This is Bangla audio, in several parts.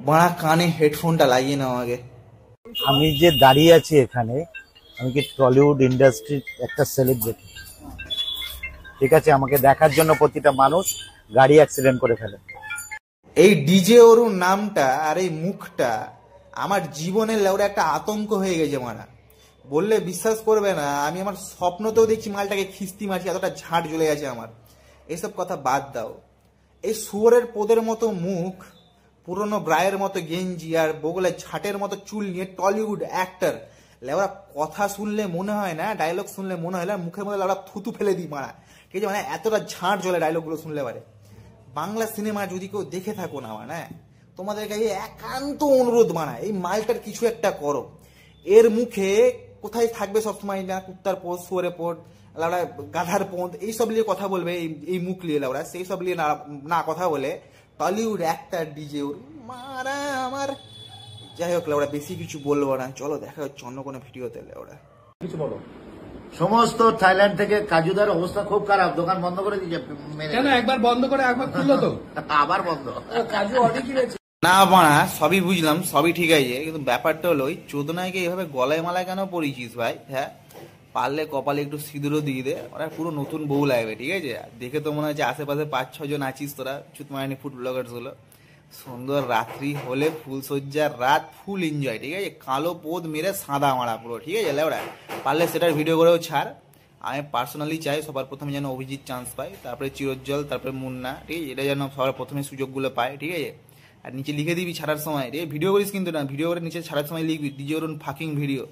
বাড়া কানে হেডফোনটা লাগিয়ে নাও আগে। আমি যে দাঁড়িয়ে আছি এখানে, আমি কি টলিউড ইন্ডাস্ট্রির একটা সেলিব্রিটি, ঠিক আছে? আমাকে দেখার জন্য প্রতিটা মানুষ গাড়ি অ্যাক্সিডেন্ট করে ফেলে। এই ডিজে অরুণ নামটা আর এই মুখটা আমার জীবনের লেওরা একটা আতঙ্ক হয়ে গেছে মারা। বললে বিশ্বাস করবে না, আমি আমার স্বপ্নতেও দেখছি মালটাকে খিস্তি মারছি, এতটা ঝাঁট জ্বলে গেছে আমার। এইসব কথা বাদ দাও, এই শুয়োরের পোদের মতো মুখ, পুরনো ব্রায়ের মতো গেঞ্জি আর বগলে ঝাঁটের মতো চুল নিয়ে টলিউড অ্যাক্টর লেওরা কথা শুনলে মনে হয় না, ডায়লগ শুনলে মনে হয় না মুখের মধ্যে লেওরা থুতু ফেলে দিই মারা, ঠিক আছে? মানে এতটা ঝাঁট জ্বলে ডায়লগগুলো শুনলে পারে। বাংলা সিনেমা যদি কেউ দেখে থাকো না মানে, তোমাদের কাছে একান্ত অনুরোধ মানা, এই মালটার কিছু একটা করো। এর মুখে কোথায় থাকবে সবসময় না কুত্তার পোদ, শুয়োরের পোদ, লাউড়া গাধার পোদ, এইসব নিয়ে কথা বলবে, এই মুখ নিয়ে লাউড়া সেই সব নিয়ে না কথা বলে টলিউড একটা ডিজে মারা আমার। যাই হোক লাউড়া বেশি কিছু বলবো না, চলো দেখা হচ্ছে অন্য কোনো ভিডিওতে। লাউড়া কিছু বলো। সমস্ত থাইল্যান্ড থেকে কাজুদার অবস্থা খুব খারাপ, দোকান বন্ধ করে দিয়েছে। কেন একবার বন্ধ করে একবার খুললো তো আবার বন্ধ। কাজু অনেক কিনেছে না বাড়া, সবই বুঝলাম, সবই ঠিক আছে, কিন্তু ব্যাপারটা হলো ওই চোদনাকে এইভাবে গলায় মালায় কেন পড়িয়েছিস ভাই? হ্যাঁ, পারলে কপালে একটু সিঁদুরও দিয়ে দে, ওরা পুরো নতুন বউ লাগবে, ঠিক আছে? দেখে তো মনে হচ্ছে আশেপাশে 5-6 জন আছিস তোরা চুতমারানি ফুড ব্লগার্স গুলো। সুন্দর রাত্রি হলে ফুলসজ্জার রাত, ফুল এনজয়, ঠিক আছে? কালো পোদ মেরে সাদা মারা পুরো, ঠিক আছে? ওরা পারলে সেটার ভিডিও করেও ছাড়। আমি পার্সোনালি চাই সবার প্রথমে যেন অভিজিৎ চান্স পায়, তারপরে চিরজ্জ্বল, তারপরে মুন্না, ঠিক আছে? এটা যেন সবার প্রথমে সুযোগগুলো পায়, ঠিক আছে? আর নিচে লিখে দিবি ছাড়ার সময়, ঠিক আছে? ভিডিও করিস কিন্তু না, ভিডিও করে নিচে ছাড়ার সময় লিখবি ডিজে অরুণ ফাকিং ভিডিও,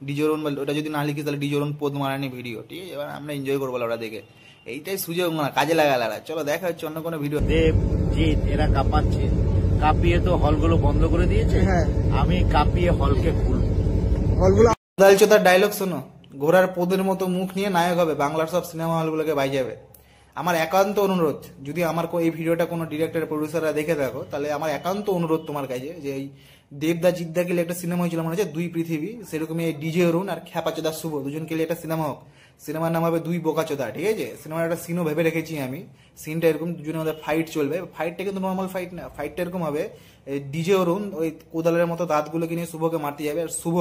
ডিজে অরুণ, ওটা যদি না লিখিস তাহলে ডিজে অরুণ পোদ মারানি ভিডিও, ঠিক আছে? এবার আমরা এনজয় করবো ওরা দেখে, এইটাই সুযোগ না, কাজে লাগালারা। চলো দেখা হচ্ছে অন্য কোনো ভিডিও। দেবজিৎ এরা কাঁপাচ্ছে, কাঁপিয়ে তো হলগুলো বন্ধ করে দিয়েছে। হ্যাঁ, আমি কাঁপিয়ে হলকে খুলবো। হলগুলো দালচোদার ডায়লগ শোনো, ঘোড়ার পোদের মতো মুখ নিয়ে নায়ক হবে, বাংলার সব সিনেমা হলগুলোকে বাজাবে। আমার একান্ত অনুরোধ, যদি আমার এই ভিডিওটা কোনো ডিরেক্টর প্রডিউসাররা দেখে থাকো, তাহলে আমার একান্ত অনুরোধ তোমার কাছে, যে এই দেবদা জিদ্দা গেলে একটা সিনেমা হয়েছিল মনে হচ্ছে দুই পৃথিবী, সেরকমই এই ডিজে অরুণ আর খ্যাপাচোদা শুভ দুজন গেলে একটা সিনেমা হোক। সিনেমার নাম হবে দুই বোকাচোদা, ঠিক আছে? সিনেমার একটা সিনও ভেবে রেখেছি আমি, সিনটা এরকম দুজনের মধ্যে ফাইট চলবে। ফাইটটা কিন্তু নর্মাল ফাইট না, ফাইটটা এরকম হবে, ডিজে অরুণ ওই কোদালের মতো দাঁতগুলোকে নিয়ে শুভকে মারতে যাবে, আর শুভ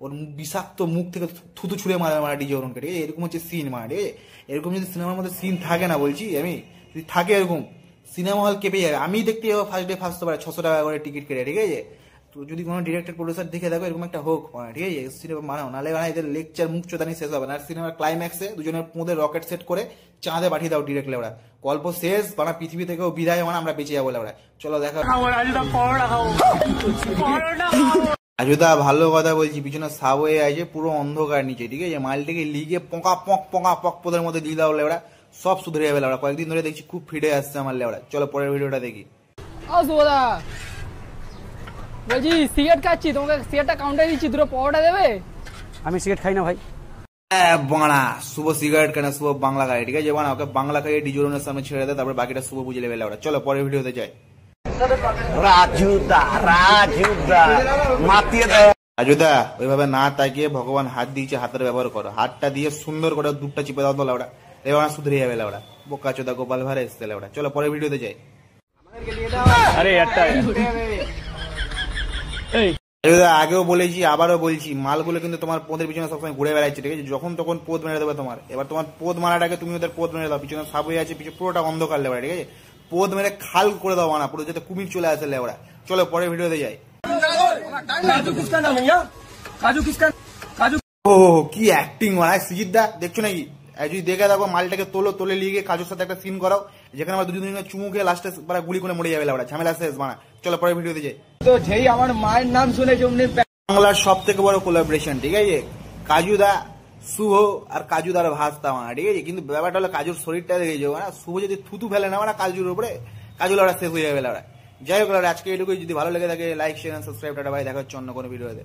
ওর বিষাক্ত মুখ থেকে থুতু ছুঁড়ে মারা ডিজে অরুণকে, ঠিক আছে? এরকম হচ্ছে সিন মারা, ঠিক আছে? এরকম যদি সিনেমার মধ্যে সিন থাকে না, বলছি আমি, যদি থাকে এরকম, সিনেমা হল কেঁপে যাবে। আমি দেখতে যাবো ফার্স্ট ডে ফার্স্ট পারে 600 টাকা করে টিকিট কেটে, ঠিক আছে? তো যদি কোনো ডিরেক্টর প্রডিউসার দেখে থাকো এরকম একটা হোক, ঠিক আছে? সিনেমা মানাও, নাহলে এদের লেকচার মুখ চোদানি শেষ হবে না। আর সিনেমার ক্লাইম্যাক্সে দুজনের পোঁদে রকেট সেট করে চাঁদে পাঠিয়ে দাও ডিরেক্ট লেওড়া, গল্প শেষ, বানা পৃথিবী থেকেও বিদায়, মানে আমরা বেঁচে যাবো লেওড়া। চলো দেখা। আজুদা ভালো কথা বলছি, পিছনে সাবওয়ে আছে পুরো অন্ধকার নিচে, ঠিক আছে? মাইলটাকে লিগে পকা পক পোদের মধ্যে দিয়ে দাও লেওড়া, সব সুধরে যাবে লেওড়া। কয়েকদিন ধরে দেখছি খুব ফিটে আসছে আমার লেওড়া। চলো পরের ভিডিওটা দেখি। বলছি সিগারেট খাচ্ছি, তোমাকে সিগারেটটা কাউন্টারে দিচ্ছি, দুটো পরোটা দেবে? আমি সিগারেট খাই না ভাই। বাংলা শুভ সিগারেট কেন, শুভ বাংলা খাই, ঠিক আছে? বানা ওকে বাংলা খাইয়ে ডিজে অরুণের সামনে ছেড়ে দেয়, তারপরে বাকিটা শুভ বুঝে নেবে লেওড়া। চলো পরের ভিডিওতে যাই। রাজুদা ওইভাবে না তাকিয়ে ভগবান হাত দিয়েছে, হাতের ব্যবহার করো, হাতটা দিয়ে সুন্দর করে দুধটা চিপে দাও তো লেওড়া, লেওড়া সুধরে যাবে লেওড়া। বোকা চোদা গোপাল ভাড়া এসছে লেওড়া। চলো পরের ভিডিওতে যাই। আগেও বলেছি আবারও বলছি, মালগুলো কিন্তু তোমার পোদের পিছনে সবসময় ঘুরে বেড়াচ্ছে, ঠিক আছে? যখন তখন পোদ মেরে দেবে তোমার। এবার তোমার পোদ মারাটাকে তুমি ওদের পোদ মেরে দাও, পিছনে সাবওয়ে আছে, পিছনে পুরোটা অন্ধকার লেওড়া, ঠিক আছে? পোদ মেরে খাল করে দাও মানা পুরো, যাতে কুমির চলে আসে লেওড়া। চলো পরের ভিডিওতে যাই। ও কি অ্যাক্টিং মারা সুজিত দা, দেখছো নাকি? যদি দেখে দেখো মালটাকে তোলে লিগে কাজুর সাথে একটা সিন করাও, যেখানে আমরা দুজনে চুমু খেয়ে লাস্টে গুলি করে মরে যাবে লেওড়া, ঝামেলা শেষ বানা। চলো পরের ভিডিওতে যাই। তো যেই আমার মায়ের নাম শুনে বাংলার সব থেকে বড় কোলাবোরেশন, ঠিক আছে? কাজুদা শুভ আর কাজুদার ভাস্তা মানা, ঠিক আছে? কিন্তু ব্যাপারটা হলো কাজুর শরীরটা দেখে যাবো না, শুভ যদি থুতু ফেলে না মানে কাজুর উপরে, কাজু লড়া শেষ হয়ে যাবে লেওড়া। যাই হোক আজকে এটুকুই, যদি ভালো লেগে থাকে লাইক শেয়ার সাবস্ক্রাইব, টাটা ভাই, দেখা হচ্ছে অন্য কোনো ভিডিওতে।